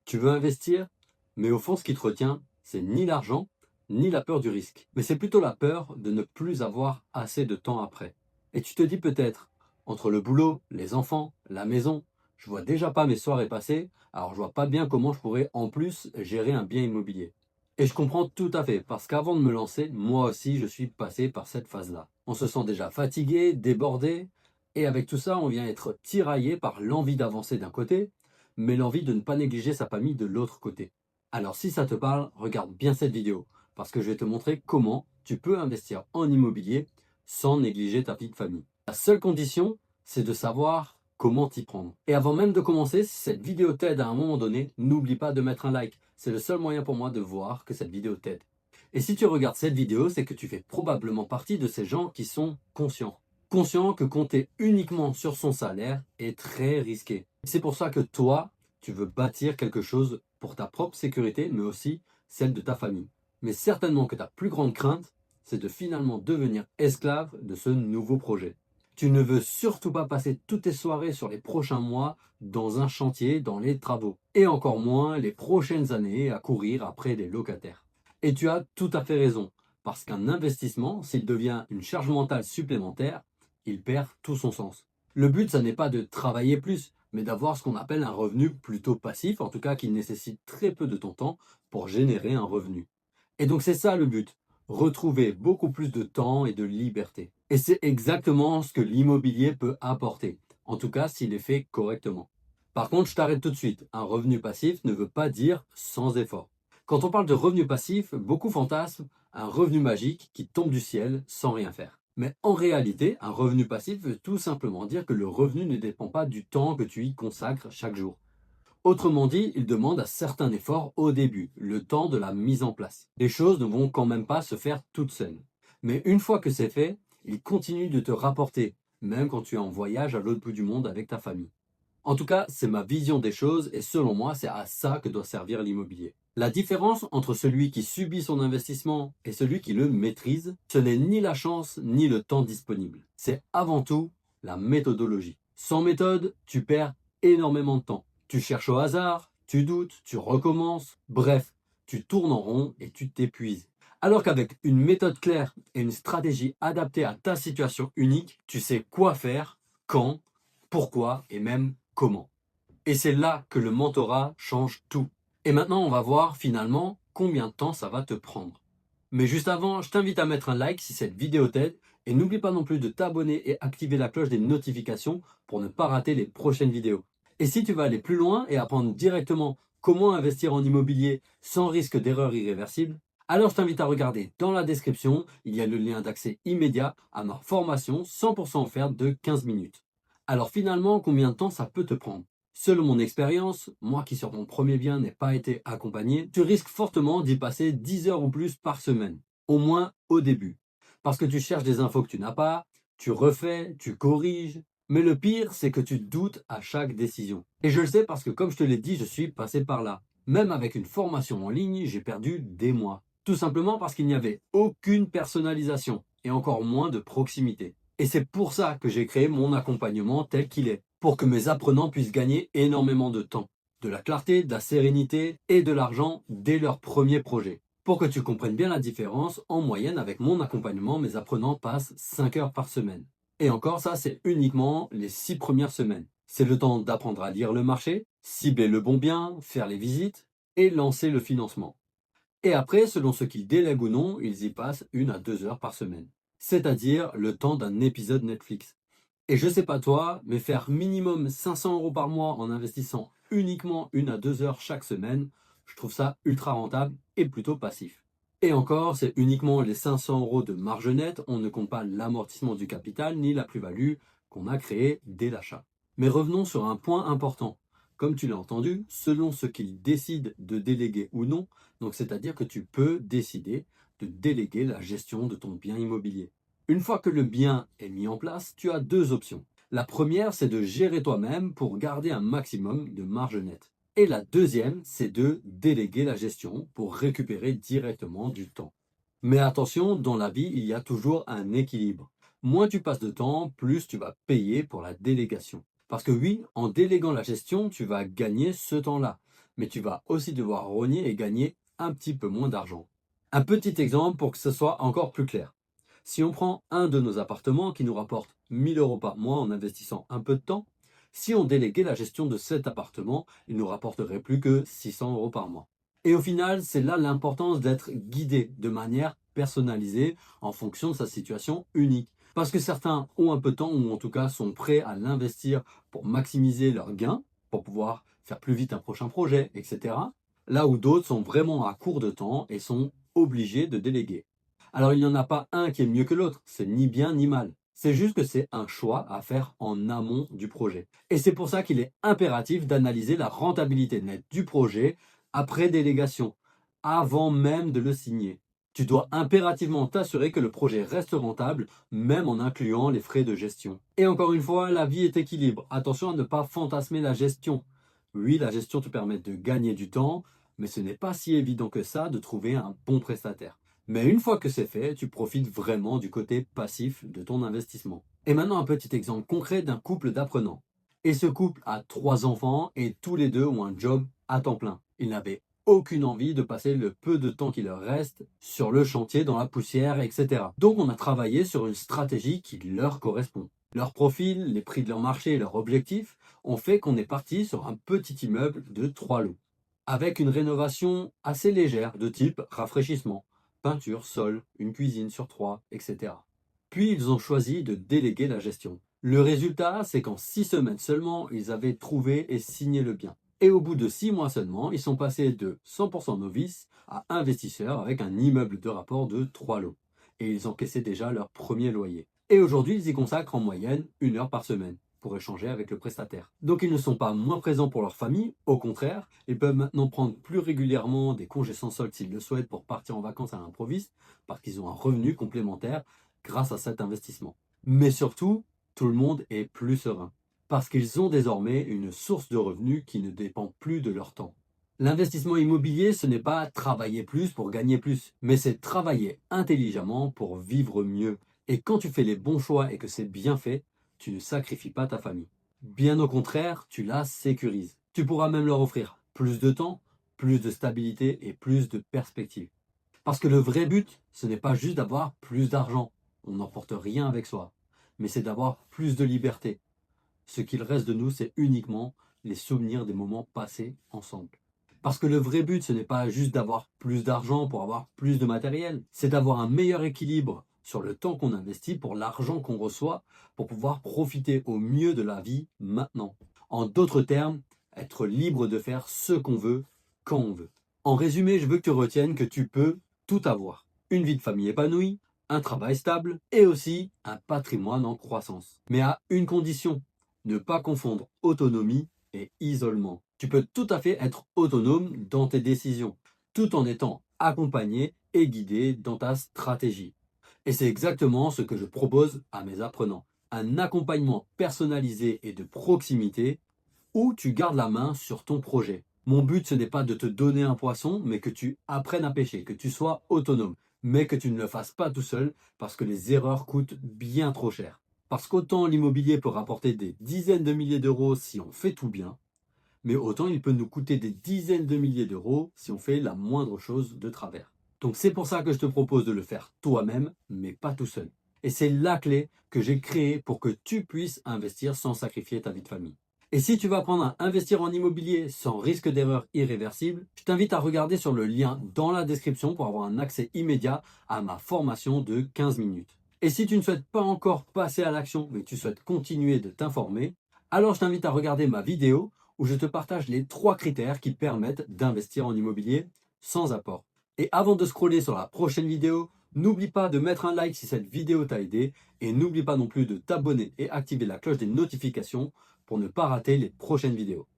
Tu veux investir, mais au fond, ce qui te retient, c'est ni l'argent, ni la peur du risque. Mais c'est plutôt la peur de ne plus avoir assez de temps après. Et tu te dis peut-être, entre le boulot, les enfants, la maison, je vois déjà pas mes soirées passer, alors je vois pas bien comment je pourrais en plus gérer un bien immobilier. Et je comprends tout à fait, parce qu'avant de me lancer, moi aussi je suis passé par cette phase-là. On se sent déjà fatigué, débordé, et avec tout ça, on vient être tiraillé par l'envie d'avancer d'un côté, mais l'envie de ne pas négliger sa famille de l'autre côté. Alors si ça te parle, regarde bien cette vidéo, parce que je vais te montrer comment tu peux investir en immobilier sans négliger ta vie de famille. La seule condition, c'est de savoir comment t'y prendre. Et avant même de commencer, si cette vidéo t'aide à un moment donné, n'oublie pas de mettre un like. C'est le seul moyen pour moi de voir que cette vidéo t'aide. Et si tu regardes cette vidéo, c'est que tu fais probablement partie de ces gens qui sont conscients. Conscients que compter uniquement sur son salaire est très risqué. C'est pour ça que toi, tu veux bâtir quelque chose pour ta propre sécurité, mais aussi celle de ta famille. Mais certainement que ta plus grande crainte, c'est de finalement devenir esclave de ce nouveau projet. Tu ne veux surtout pas passer toutes tes soirées sur les prochains mois dans un chantier, dans les travaux. Et encore moins les prochaines années à courir après des locataires. Et tu as tout à fait raison, parce qu'un investissement, s'il devient une charge mentale supplémentaire, il perd tout son sens. Le but, ça n'est pas de travailler plus, mais d'avoir ce qu'on appelle un revenu plutôt passif, en tout cas qui nécessite très peu de ton temps pour générer un revenu. Et donc c'est ça le but, retrouver beaucoup plus de temps et de liberté. Et c'est exactement ce que l'immobilier peut apporter, en tout cas s'il est fait correctement. Par contre, je t'arrête tout de suite, un revenu passif ne veut pas dire sans effort. Quand on parle de revenu passif, beaucoup fantasment un revenu magique qui tombe du ciel sans rien faire. Mais en réalité, un revenu passif veut tout simplement dire que le revenu ne dépend pas du temps que tu y consacres chaque jour. Autrement dit, il demande un certain effort au début, le temps de la mise en place. Les choses ne vont quand même pas se faire toutes seules. Mais une fois que c'est fait, il continue de te rapporter, même quand tu es en voyage à l'autre bout du monde avec ta famille. En tout cas, c'est ma vision des choses et selon moi, c'est à ça que doit servir l'immobilier. La différence entre celui qui subit son investissement et celui qui le maîtrise, ce n'est ni la chance ni le temps disponible. C'est avant tout la méthodologie. Sans méthode, tu perds énormément de temps. Tu cherches au hasard, tu doutes, tu recommences, bref, tu tournes en rond et tu t'épuises. Alors qu'avec une méthode claire et une stratégie adaptée à ta situation unique, tu sais quoi faire, quand, pourquoi et même comment. Et c'est là que le mentorat change tout. Et maintenant, on va voir finalement combien de temps ça va te prendre. Mais juste avant, je t'invite à mettre un like si cette vidéo t'aide et n'oublie pas non plus de t'abonner et activer la cloche des notifications pour ne pas rater les prochaines vidéos. Et si tu veux aller plus loin et apprendre directement comment investir en immobilier sans risque d'erreur irréversible, alors je t'invite à regarder dans la description, il y a le lien d'accès immédiat à ma formation 100% offerte de 15 minutes. Alors finalement, combien de temps ça peut te prendre? Selon mon expérience, moi qui sur mon premier bien n'ai pas été accompagné, tu risques fortement d'y passer 10 heures ou plus par semaine, au moins au début. Parce que tu cherches des infos que tu n'as pas, tu refais, tu corriges, mais le pire, c'est que tu doutes à chaque décision. Et je le sais parce que comme je te l'ai dit, je suis passé par là. Même avec une formation en ligne, j'ai perdu des mois. Tout simplement parce qu'il n'y avait aucune personnalisation et encore moins de proximité. Et c'est pour ça que j'ai créé mon accompagnement tel qu'il est, pour que mes apprenants puissent gagner énormément de temps, de la clarté, de la sérénité et de l'argent dès leur premier projet. Pour que tu comprennes bien la différence, en moyenne avec mon accompagnement, mes apprenants passent 5 heures par semaine. Et encore ça, c'est uniquement les 6 premières semaines. C'est le temps d'apprendre à lire le marché, cibler le bon bien, faire les visites et lancer le financement. Et après, selon ce qu'ils délèguent ou non, ils y passent 1 à 2 heures par semaine. C'est-à-dire le temps d'un épisode Netflix. Et je sais pas toi, mais faire minimum 500 € par mois en investissant uniquement 1 à 2 heures chaque semaine, je trouve ça ultra rentable et plutôt passif. Et encore, c'est uniquement les 500 € de marge nette, on ne compte pas l'amortissement du capital ni la plus-value qu'on a créée dès l'achat. Mais revenons sur un point important. Comme tu l'as entendu, selon ce qu'ils décident de déléguer ou non, donc c'est-à-dire que tu peux décider de déléguer la gestion de ton bien immobilier. Une fois que le bien est mis en place, tu as deux options. La première, c'est de gérer toi-même pour garder un maximum de marge nette. Et la deuxième, c'est de déléguer la gestion pour récupérer directement du temps. Mais attention, dans la vie, il y a toujours un équilibre. Moins tu passes de temps, plus tu vas payer pour la délégation. Parce que oui, en déléguant la gestion, tu vas gagner ce temps-là. mais tu vas aussi devoir rogner et gagner un petit peu moins d'argent. Un petit exemple pour que ce soit encore plus clair. Si on prend un de nos appartements qui nous rapporte 1000 euros par mois en investissant un peu de temps, si on déléguait la gestion de cet appartement, il nous rapporterait plus que 600 euros par mois. Et au final, c'est là l'importance d'être guidé de manière personnalisée en fonction de sa situation unique. Parce que certains ont un peu de temps ou en tout cas sont prêts à l'investir pour maximiser leurs gains, pour pouvoir faire plus vite un prochain projet, etc. Là où d'autres sont vraiment à court de temps et sont obligés de déléguer. Alors il n'y en a pas un qui est mieux que l'autre, c'est ni bien ni mal. C'est juste que c'est un choix à faire en amont du projet. Et c'est pour ça qu'il est impératif d'analyser la rentabilité nette du projet après délégation, avant même de le signer. Tu dois impérativement t'assurer que le projet reste rentable, même en incluant les frais de gestion. Et encore une fois, la vie est équilibre. Attention à ne pas fantasmer la gestion. Oui, la gestion te permet de gagner du temps, mais ce n'est pas si évident que ça de trouver un bon prestataire. Mais une fois que c'est fait, tu profites vraiment du côté passif de ton investissement. Et maintenant, un petit exemple concret d'un couple d'apprenants. Et ce couple a 3 enfants et tous les deux ont un job à temps plein. Ils n'avaient aucune envie de passer le peu de temps qui leur reste sur le chantier, dans la poussière, etc. Donc on a travaillé sur une stratégie qui leur correspond. Leur profil, les prix de leur marché et leurs objectifs ont fait qu'on est parti sur un petit immeuble de 3 lots, avec une rénovation assez légère de type rafraîchissement, peinture, sol, une cuisine sur 3, etc. Puis ils ont choisi de déléguer la gestion. Le résultat, c'est qu'en 6 semaines seulement, ils avaient trouvé et signé le bien. Et au bout de 6 mois seulement, ils sont passés de 100% novices à investisseurs avec un immeuble de rapport de 3 lots. Et ils encaissaient déjà leur premier loyer. Et aujourd'hui, ils y consacrent en moyenne 1 heure par semaine pour échanger avec le prestataire. Donc ils ne sont pas moins présents pour leur famille, au contraire, ils peuvent maintenant prendre plus régulièrement des congés sans solde s'ils le souhaitent pour partir en vacances à l'improviste, parce qu'ils ont un revenu complémentaire grâce à cet investissement. Mais surtout, tout le monde est plus serein parce qu'ils ont désormais une source de revenus qui ne dépend plus de leur temps. L'investissement immobilier, ce n'est pas travailler plus pour gagner plus, mais c'est travailler intelligemment pour vivre mieux. Et quand tu fais les bons choix et que c'est bien fait, tu ne sacrifies pas ta famille. Bien au contraire, tu la sécurises. Tu pourras même leur offrir plus de temps, plus de stabilité et plus de perspective. Parce que le vrai but, ce n'est pas juste d'avoir plus d'argent. On n'emporte rien avec soi. Mais c'est d'avoir plus de liberté. Ce qu'il reste de nous, c'est uniquement les souvenirs des moments passés ensemble. Parce que le vrai but, ce n'est pas juste d'avoir plus d'argent pour avoir plus de matériel, c'est d'avoir un meilleur équilibre sur le temps qu'on investit pour l'argent qu'on reçoit pour pouvoir profiter au mieux de la vie maintenant. En d'autres termes, être libre de faire ce qu'on veut, quand on veut. En résumé, je veux que tu retiennes que tu peux tout avoir. Une vie de famille épanouie, un travail stable et aussi un patrimoine en croissance. Mais à une condition, ne pas confondre autonomie et isolement. Tu peux tout à fait être autonome dans tes décisions, tout en étant accompagné et guidé dans ta stratégie. Et c'est exactement ce que je propose à mes apprenants. Un accompagnement personnalisé et de proximité où tu gardes la main sur ton projet. Mon but, ce n'est pas de te donner un poisson, mais que tu apprennes à pêcher, que tu sois autonome, mais que tu ne le fasses pas tout seul parce que les erreurs coûtent bien trop cher. Parce qu'autant l'immobilier peut rapporter des dizaines de milliers d'euros si on fait tout bien, mais autant il peut nous coûter des dizaines de milliers d'euros si on fait la moindre chose de travers. Donc c'est pour ça que je te propose de le faire toi-même, mais pas tout seul. Et c'est la clé que j'ai créée pour que tu puisses investir sans sacrifier ta vie de famille. Et si tu veux apprendre à investir en immobilier sans risque d'erreur irréversible, je t'invite à regarder sur le lien dans la description pour avoir un accès immédiat à ma formation de 15 minutes. Et si tu ne souhaites pas encore passer à l'action, mais que tu souhaites continuer de t'informer, alors je t'invite à regarder ma vidéo où je te partage les 3 critères qui permettent d'investir en immobilier sans apport. Et avant de scroller sur la prochaine vidéo, n'oublie pas de mettre un like si cette vidéo t'a aidé et n'oublie pas non plus de t'abonner et activer la cloche des notifications pour ne pas rater les prochaines vidéos.